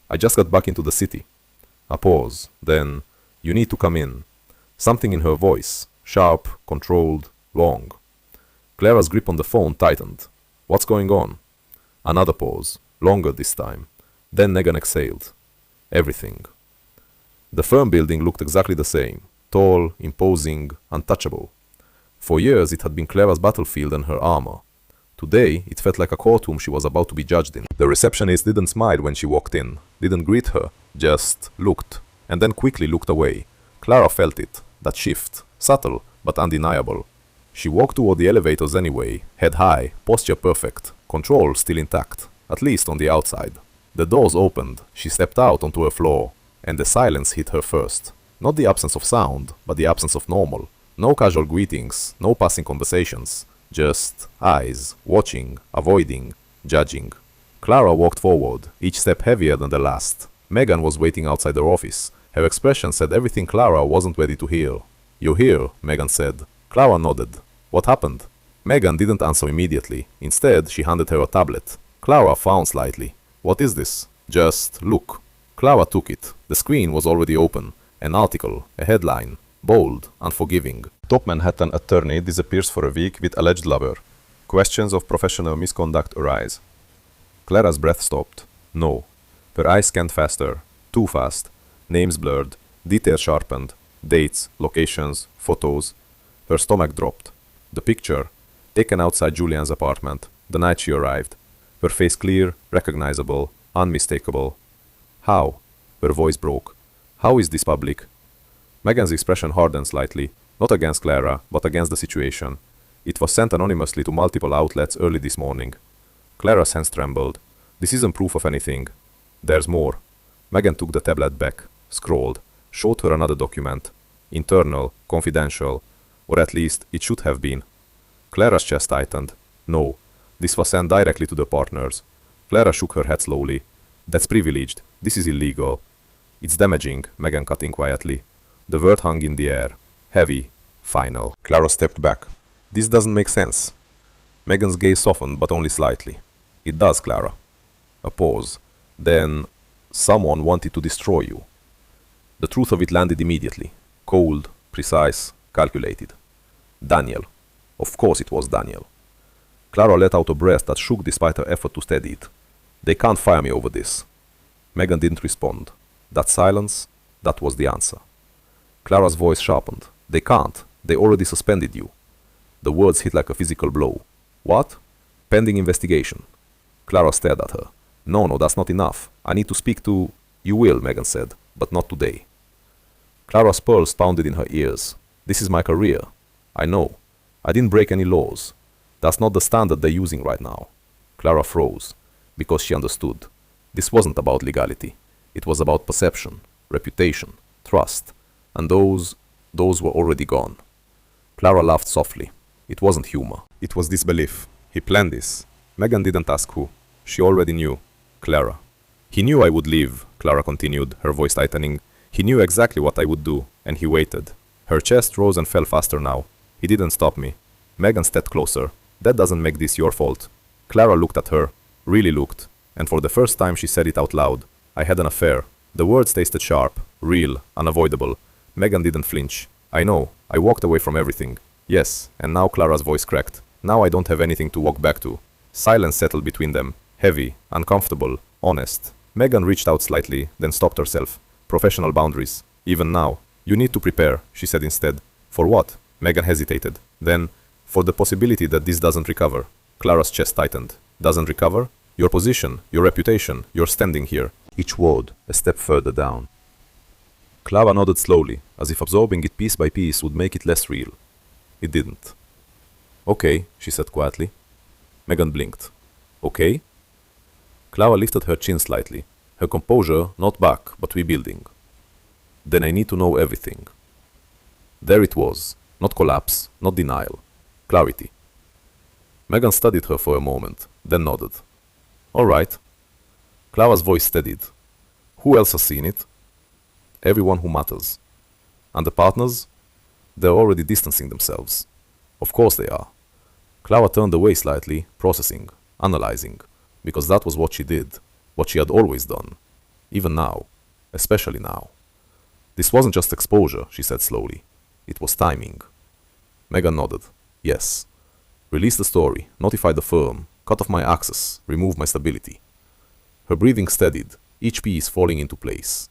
I just got back into the city. A pause. Then, you need to come in. Something in her voice. Sharp, controlled, long. Clara's grip on the phone tightened. What's going on? Another pause. Longer this time. Then Negan exhaled. Everything. The firm building looked exactly the same. Tall, imposing, untouchable. For years it had been Clara's battlefield and her armor. Today, it felt like a courtroom she was about to be judged in. The receptionist didn't smile when she walked in, didn't greet her, just looked, and then quickly looked away. Clara felt it, that shift, subtle but undeniable. She walked toward the elevators anyway, head high, posture perfect, control still intact, at least on the outside. The doors opened, she stepped out onto a floor, and the silence hit her first. Not the absence of sound, but the absence of normal. No casual greetings, no passing conversations. Just eyes, watching, avoiding, judging. Clara walked forward, each step heavier than the last. Megan was waiting outside her office. Her expression said everything Clara wasn't ready to hear. "You're here," Megan said. Clara nodded. "What happened?" Megan didn't answer immediately. Instead, she handed her a tablet. Clara frowned slightly. "What is this?" "Just look." Clara took it. The screen was already open. An article, a headline. Bold, unforgiving. Top Manhattan attorney disappears for a week with alleged lover. Questions of professional misconduct arise. Clara's breath stopped. No. Her eyes scanned faster. Too fast. Names blurred. Details sharpened. Dates, locations, photos. Her stomach dropped. The picture, taken outside Julian's apartment, the night she arrived. Her face clear, recognizable, unmistakable. How? Her voice broke. How is this public? Megan's expression hardened slightly, not against Clara, but against the situation. It was sent anonymously to multiple outlets early this morning. Clara's hands trembled. This isn't proof of anything. There's more. Megan took the tablet back, scrolled, showed her another document. Internal, confidential, or at least it should have been. Clara's chest tightened. No, this was sent directly to the partners. Clara shook her head slowly. That's privileged. This is illegal. It's damaging, Megan cut in quietly. The word hung in the air. Heavy. Final. Clara stepped back. This doesn't make sense. Megan's gaze softened, but only slightly. It does, Clara. A pause. Then, someone wanted to destroy you. The truth of it landed immediately. Cold, precise, calculated. Daniel. Of course it was Daniel. Clara let out a breath that shook despite her effort to steady it. They can't fire me over this. Megan didn't respond. That silence, that was the answer. Clara's voice sharpened. They can't. They already suspended you. The words hit like a physical blow. What? Pending investigation. Clara stared at her. No, that's not enough. I need to speak to... You will, Megan said, but not today. Clara's pearls pounded in her ears. This is my career. I know. I didn't break any laws. That's not the standard they're using right now. Clara froze, because she understood. This wasn't about legality. It was about perception, reputation, trust. And those were already gone. Clara laughed softly. It wasn't humor. It was disbelief. He planned this. Megan didn't ask who. She already knew. Clara. He knew I would leave, Clara continued, her voice tightening. He knew exactly what I would do, and he waited. Her chest rose and fell faster now. He didn't stop me. Megan stepped closer. That doesn't make this your fault. Clara looked at her. Really looked. And for the first time she said it out loud. I had an affair. The words tasted sharp, real, unavoidable. Megan didn't flinch. I know. I walked away from everything. Yes, and now Clara's voice cracked. Now I don't have anything to walk back to. Silence settled between them. Heavy, uncomfortable, honest. Megan reached out slightly, then stopped herself. Professional boundaries. Even now. You need to prepare, she said instead. For what? Megan hesitated. Then, for the possibility that this doesn't recover. Clara's chest tightened. Doesn't recover? Your position, your reputation, your standing here. Each word, a step further down. Clara nodded slowly, as if absorbing it piece by piece would make it less real. It didn't. Okay, she said quietly. Megan blinked. Okay? Clara lifted her chin slightly, her composure not back, but rebuilding. Then I need to know everything. There it was. Not collapse, not denial. Clarity. Megan studied her for a moment, then nodded. All right. Clara's voice steadied. Who else has seen it? Everyone who matters. And the partners? They're already distancing themselves. Of course they are. Clara turned away slightly, processing, analyzing, because that was what she did, what she had always done. Even now. Especially now. This wasn't just exposure, she said slowly. It was timing. Megan nodded. Yes. Release the story, notify the firm, cut off my access, remove my stability. Her breathing steadied, each piece falling into place.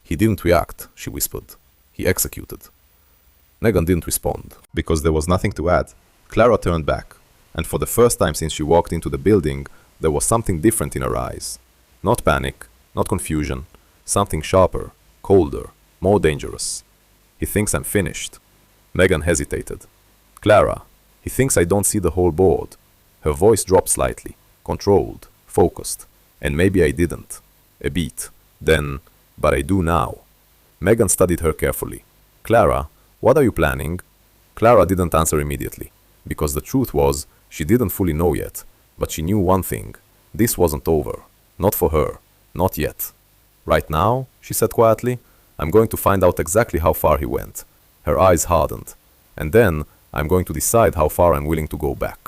He didn't react, she whispered. He executed. Megan didn't respond. Because there was nothing to add, Clara turned back, and for the first time since she walked into the building, there was something different in her eyes. Not panic, not confusion, something sharper, colder, more dangerous. He thinks I'm finished. Megan hesitated. Clara, he thinks I don't see the whole board. Her voice dropped slightly, controlled, focused, and maybe I didn't. A beat. Then, but I do now. Megan studied her carefully. Clara, what are you planning? Clara didn't answer immediately, because the truth was, she didn't fully know yet, but she knew one thing. This wasn't over. Not for her. Not yet. Right now, she said quietly, I'm going to find out exactly how far he went. Her eyes hardened. And then, I'm going to decide how far I'm willing to go back.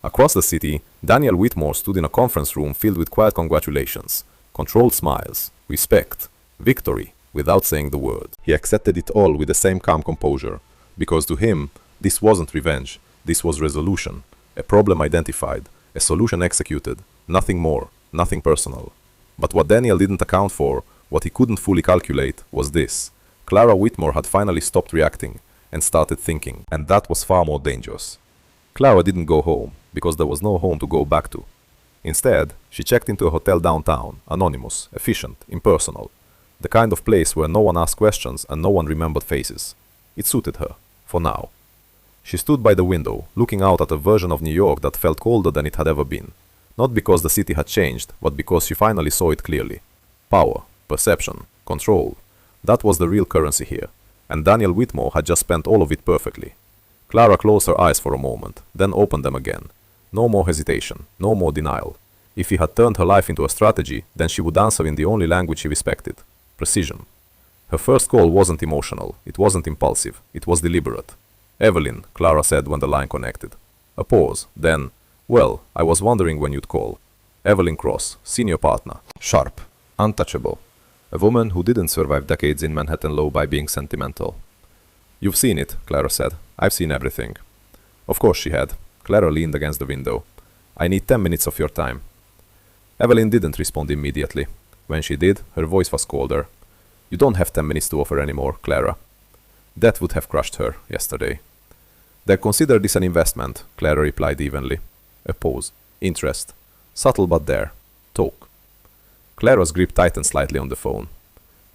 Across the city, Daniel Whitmore stood in a conference room filled with quiet congratulations, controlled smiles, respect, victory, without saying the word. He accepted it all with the same calm composure, because to him, this wasn't revenge, this was resolution, a problem identified, a solution executed, nothing more, nothing personal. But what Daniel didn't account for, what he couldn't fully calculate, was this. Clara Whitmore had finally stopped reacting and started thinking, and that was far more dangerous. Clara didn't go home, because there was no home to go back to. Instead, she checked into a hotel downtown, anonymous, efficient, impersonal. The kind of place where no one asked questions and no one remembered faces. It suited her, for now. She stood by the window, looking out at a version of New York that felt colder than it had ever been. Not because the city had changed, but because she finally saw it clearly. Power, perception, control. That was the real currency here, and Daniel Whitmore had just spent all of it perfectly. Clara closed her eyes for a moment, then opened them again. No more hesitation, no more denial. If he had turned her life into a strategy, then she would answer in the only language she respected. Precision. Her first call wasn't emotional, it wasn't impulsive, it was deliberate. Evelyn, Clara said when the line connected. A pause, then, well, I was wondering when you'd call. Evelyn Cross, senior partner. Sharp. Untouchable. A woman who didn't survive decades in Manhattan Low by being sentimental. You've seen it, Clara said. I've seen everything. Of course she had. Clara leaned against the window. I need 10 minutes of your time. Evelyn didn't respond immediately. When she did, her voice was colder. You don't have 10 minutes to offer anymore, Clara. That would have crushed her yesterday. Then consider this an investment, Clara replied evenly. A pause. Interest. Subtle but there. Talk. Clara's grip tightened slightly on the phone.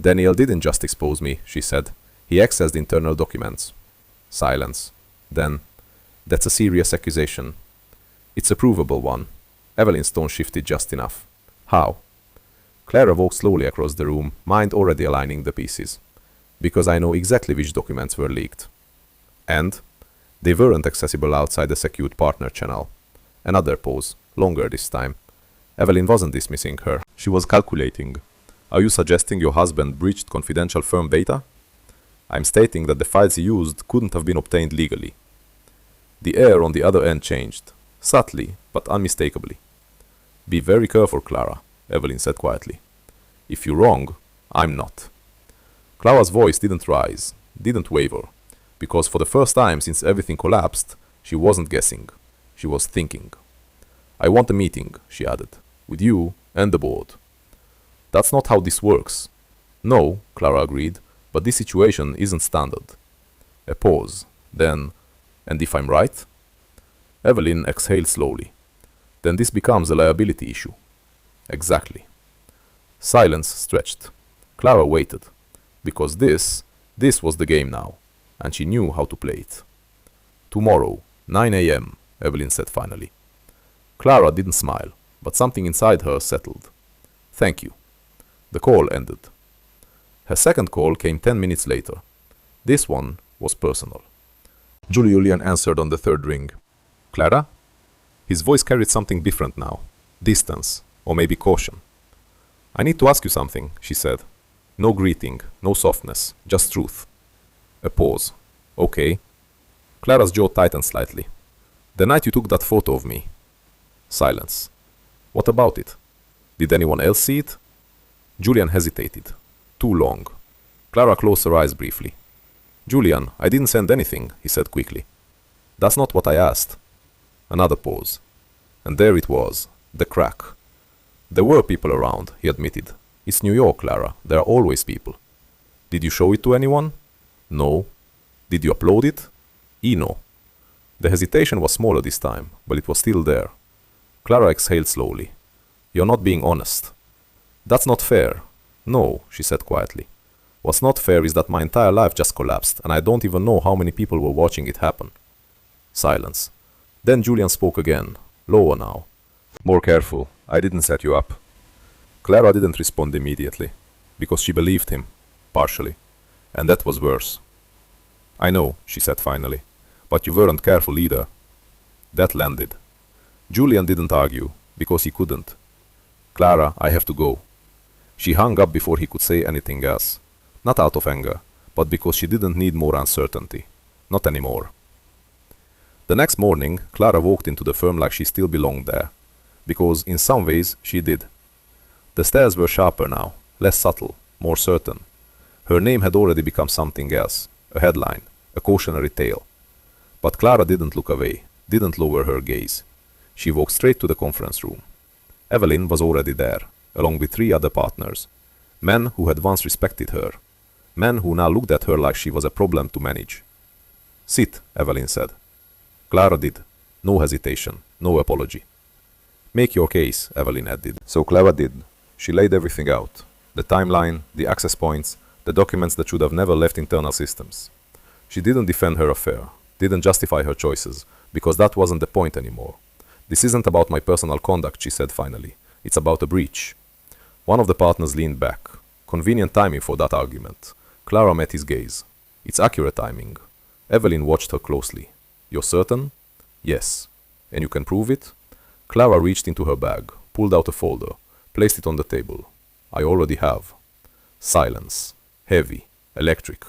Daniel didn't just expose me, she said. He accessed internal documents. Silence. Then, that's a serious accusation. It's a provable one. Evelyn's tone shifted just enough. How? Clara walked slowly across the room, mind already aligning the pieces. Because I know exactly which documents were leaked. And they weren't accessible outside the secured partner channel. Another pause, longer this time. Evelyn wasn't dismissing her. She was calculating. Are you suggesting your husband breached confidential firm data? I'm stating that the files he used couldn't have been obtained legally. The air on the other end changed, subtly but unmistakably. Be very careful, Clara, Evelyn said quietly. If you're wrong, I'm not. Clara's voice didn't rise, didn't waver, because for the first time since everything collapsed, she wasn't guessing. She was thinking. I want a meeting, she added, with you and the board. That's not how this works. No, Clara agreed, but this situation isn't standard. A pause, then, and if I'm right? Evelyn exhaled slowly. Then this becomes a liability issue. Exactly. Silence stretched. Clara waited, because this was the game now, and she knew how to play it. Tomorrow, 9 a.m., Evelyn said finally. Clara didn't smile, but something inside her settled. Thank you. The call ended. Her second call came 10 minutes later. This one was personal. Julian answered on the third ring. Clara? His voice carried something different now. Distance, or maybe caution. I need to ask you something, she said. No greeting, no softness, just truth. A pause. Okay. Clara's jaw tightened slightly. The night you took that photo of me. Silence. What about it? Did anyone else see it? Julian hesitated. Too long. Clara closed her eyes briefly. Julian, I didn't send anything, he said quickly. That's not what I asked. Another pause. And there it was, the crack. There were people around, he admitted. It's New York, Clara. There are always people. Did you show it to anyone? No. Did you upload it? No. The hesitation was smaller this time, but it was still there. Clara exhaled slowly. You're not being honest. That's not fair. No, she said quietly. What's not fair is that my entire life just collapsed, and I don't even know how many people were watching it happen. Silence. Then Julian spoke again, lower now. More careful. I didn't set you up. Clara didn't respond immediately, because she believed him, partially, and that was worse. I know, she said finally, but you weren't careful either. That landed. Julian didn't argue, because he couldn't. Clara, I have to go. She hung up before he could say anything else. Not out of anger, but because she didn't need more uncertainty. Not anymore. The next morning, Clara walked into the firm like she still belonged there, because in some ways she did. The stares were sharper now, less subtle, more certain. Her name had already become something else, a headline, a cautionary tale. But Clara didn't look away, didn't lower her gaze. She walked straight to the conference room. Evelyn was already there, along with 3 other partners, men who had once respected her, men who now looked at her like she was a problem to manage. Sit, Evelyn said. Clara did. No hesitation, no apology. Make your case, Evelyn added. So Clara did. She laid everything out. The timeline, the access points, the documents that should have never left internal systems. She didn't defend her affair, didn't justify her choices, because that wasn't the point anymore. This isn't about my personal conduct, she said finally. It's about a breach. One of the partners leaned back. Convenient timing for that argument. Clara met his gaze. It's accurate timing. Evelyn watched her closely. You're certain? Yes. And you can prove it? Clara reached into her bag, pulled out a folder, placed it on the table. I already have. Silence. Heavy. Electric.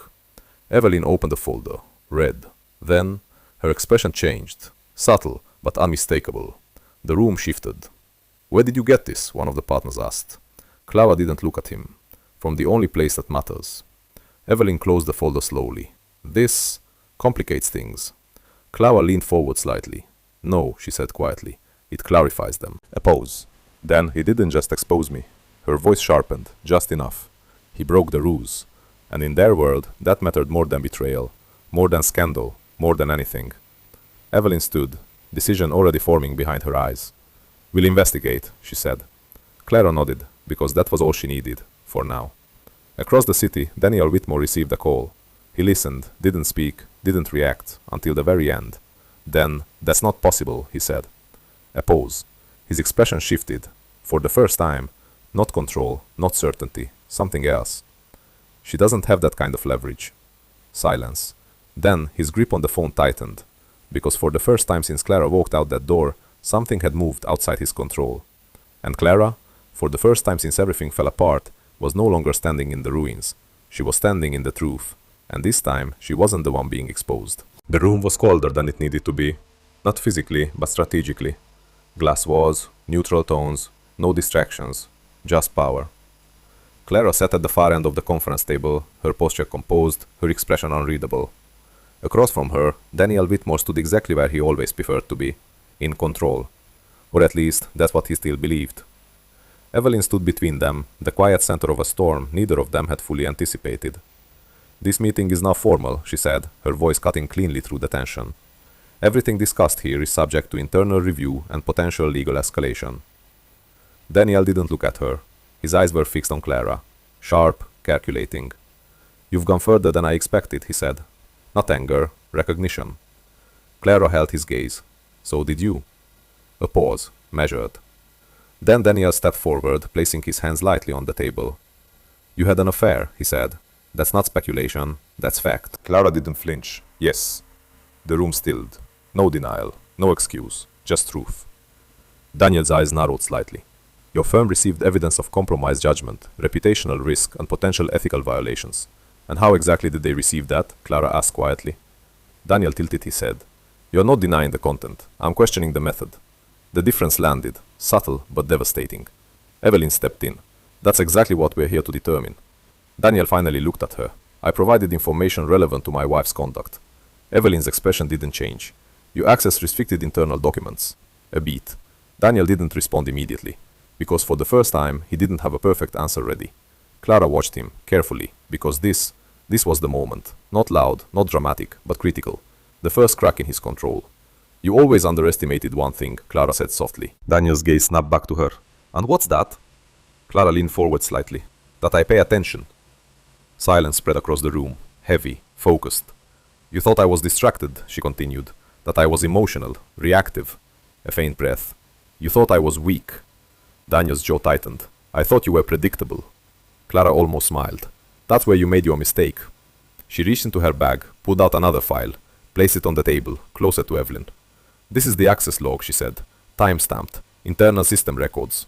Evelyn opened the folder, read. Then, her expression changed. Subtle, but unmistakable. The room shifted. Where did you get this? One of the partners asked. Clara didn't look at him. From the only place that matters. Evelyn closed the folder slowly. This complicates things. Clara leaned forward slightly. No, she said quietly. It clarifies them. A pause. Then he didn't just expose me. Her voice sharpened, just enough. He broke the ruse. And in their world, that mattered more than betrayal, more than scandal, more than anything. Evelyn stood, decision already forming behind her eyes. We'll investigate, she said. Clara nodded, because that was all she needed, for now. Across the city, Daniel Whitmore received a call. He listened, didn't speak, didn't react, until the very end. Then, that's not possible, he said. A pause. His expression shifted. For the first time, not control, not certainty, something else. She doesn't have that kind of leverage. Silence. Then, his grip on the phone tightened. Because for the first time since Clara walked out that door, something had moved outside his control. And Clara, for the first time since everything fell apart, was no longer standing in the ruins. She was standing in the truth. And this time, she wasn't the one being exposed. The room was colder than it needed to be. Not physically, but strategically. Glass walls, neutral tones, no distractions, just power. Clara sat at the far end of the conference table, her posture composed, her expression unreadable. Across from her, Daniel Whitmore stood exactly where he always preferred to be, in control. Or at least, that's what he still believed. Evelyn stood between them, the quiet center of a storm neither of them had fully anticipated. This meeting is now formal, she said, her voice cutting cleanly through the tension. Everything discussed here is subject to internal review and potential legal escalation. Daniel didn't look at her. His eyes were fixed on Clara. Sharp, calculating. You've gone further than I expected, he said. Not anger, recognition. Clara held his gaze. So did you. A pause, measured. Then Daniel stepped forward, placing his hands lightly on the table. You had an affair, he said. That's not speculation, that's fact. Clara didn't flinch. Yes. The room stilled. No denial, no excuse, just truth. Daniel's eyes narrowed slightly. Your firm received evidence of compromised judgment, reputational risk, and potential ethical violations. And how exactly did they receive that? Clara asked quietly. Daniel tilted his head. You're not denying the content. I'm questioning the method. The difference landed, subtle but devastating. Evelyn stepped in. That's exactly what we're here to determine. Daniel finally looked at her. I provided information relevant to my wife's conduct. Evelyn's expression didn't change. You accessed restricted internal documents. A beat. Daniel didn't respond immediately, because for the first time he didn't have a perfect answer ready. Clara watched him, carefully, because this This was the moment. Not loud, not dramatic, but critical. The first crack in his control. You always underestimated one thing, Clara said softly. Daniel's gaze snapped back to her. And what's that? Clara leaned forward slightly. That I pay attention. Silence spread across the room, heavy, focused. You thought I was distracted, she continued. That I was emotional, reactive. A faint breath. You thought I was weak. Daniel's jaw tightened. I thought you were predictable. Clara almost smiled. That's where you made your mistake. She reached into her bag, pulled out another file, placed it on the table, closer to Evelyn. This is the access log, she said. Time-stamped. Internal system records.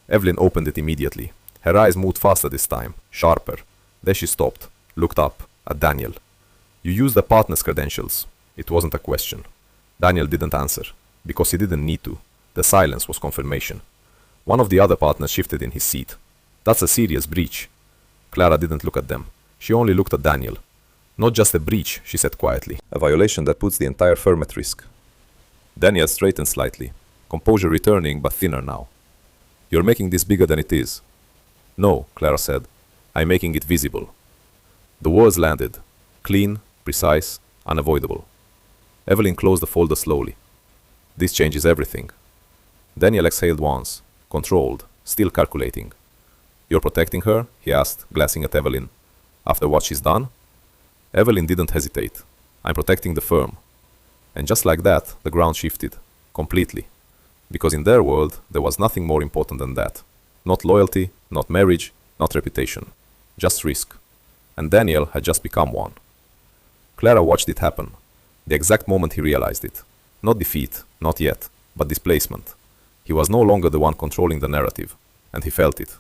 Evelyn opened it immediately. Her eyes moved faster this time, sharper. Then she stopped, looked up, at Daniel. You used the partner's credentials. It wasn't a question. Daniel didn't answer, because he didn't need to. The silence was confirmation. One of the other partners shifted in his seat. That's a serious breach. Clara didn't look at them. She only looked at Daniel. Not just a breach, she said quietly. A violation that puts the entire firm at risk. Daniel straightened slightly, composure returning but thinner now. You're making this bigger than it is. No, Clara said. I'm making it visible. The words landed. Clean, precise, unavoidable. Evelyn closed the folder slowly. This changes everything. Daniel exhaled once, controlled, still calculating. You're protecting her? He asked, glancing at Evelyn. After what she's done? Evelyn didn't hesitate. I'm protecting the firm. And just like that, the ground shifted. Completely. Because in their world, there was nothing more important than that. Not loyalty, not marriage, not reputation. Just risk. And Daniel had just become one. Clara watched it happen. The exact moment he realized it. Not defeat, not yet, but displacement. He was no longer the one controlling the narrative. And he felt it.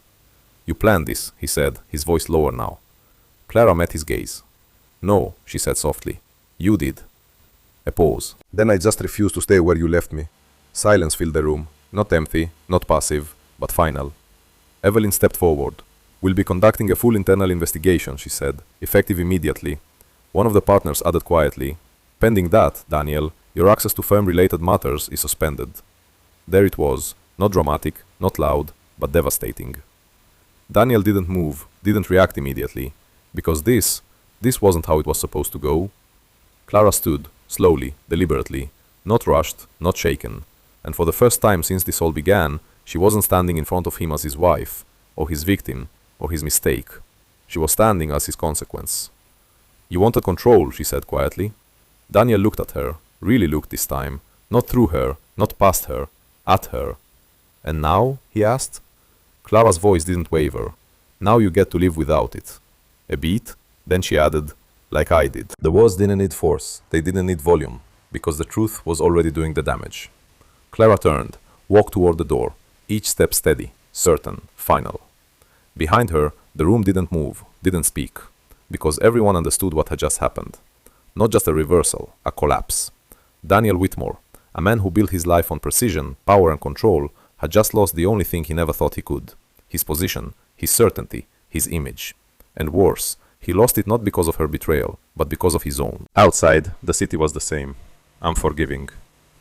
You planned this, he said, his voice lower now. Clara met his gaze. No, she said softly. You did. A pause. Then I just refused to stay where you left me. Silence filled the room. Not empty, not passive, but final. Evelyn stepped forward. We'll be conducting a full internal investigation, she said, effective immediately. One of the partners added quietly, pending that, Daniel, your access to firm-related matters is suspended. There it was, not dramatic, not loud, but devastating. Daniel didn't move, didn't react immediately, because this wasn't how it was supposed to go. Clara stood, slowly, deliberately, not rushed, not shaken, and for the first time since this all began, she wasn't standing in front of him as his wife, or his victim, or his mistake. She was standing as his consequence. You wanted control, she said quietly. Daniel looked at her, really looked this time, not through her, not past her, at her. And now? He asked. Clara's voice didn't waver. Now you get to live without it. A beat? Then she added, like I did. The words didn't need force, they didn't need volume, because the truth was already doing the damage. Clara turned, walked toward the door, each step steady, certain, final. Behind her, the room didn't move, didn't speak, because everyone understood what had just happened. Not just a reversal, a collapse. Daniel Whitmore, a man who built his life on precision, power and control, had just lost the only thing he never thought he could. His position, his certainty, his image. And worse, he lost it not because of her betrayal, but because of his own. Outside, the city was the same. Unforgiving.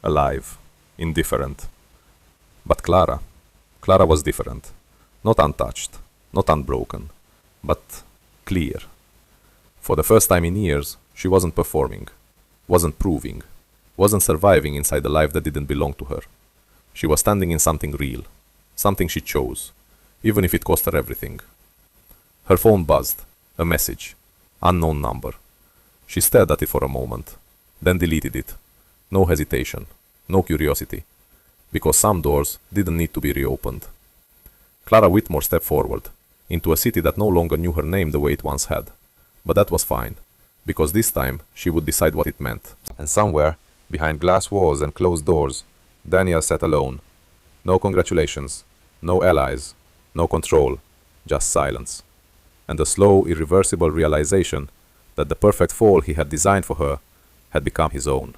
Alive. Indifferent. But Clara was different. Not untouched. Not unbroken. But clear. For the first time in years, she wasn't performing. Wasn't proving. Wasn't surviving inside a life that didn't belong to her. She was standing in something real. Something she chose. Even if it cost her everything. Her phone buzzed. A message. Unknown number. She stared at it for a moment. Then deleted it. No hesitation. No curiosity. Because some doors didn't need to be reopened. Clara Whitmore stepped forward. Into a city that no longer knew her name the way it once had. But that was fine. Because this time, she would decide what it meant. And somewhere, behind glass walls and closed doors, Daniel sat alone. No congratulations. No allies. No control. Just silence. And the slow, irreversible realization that the perfect fall he had designed for her had become his own.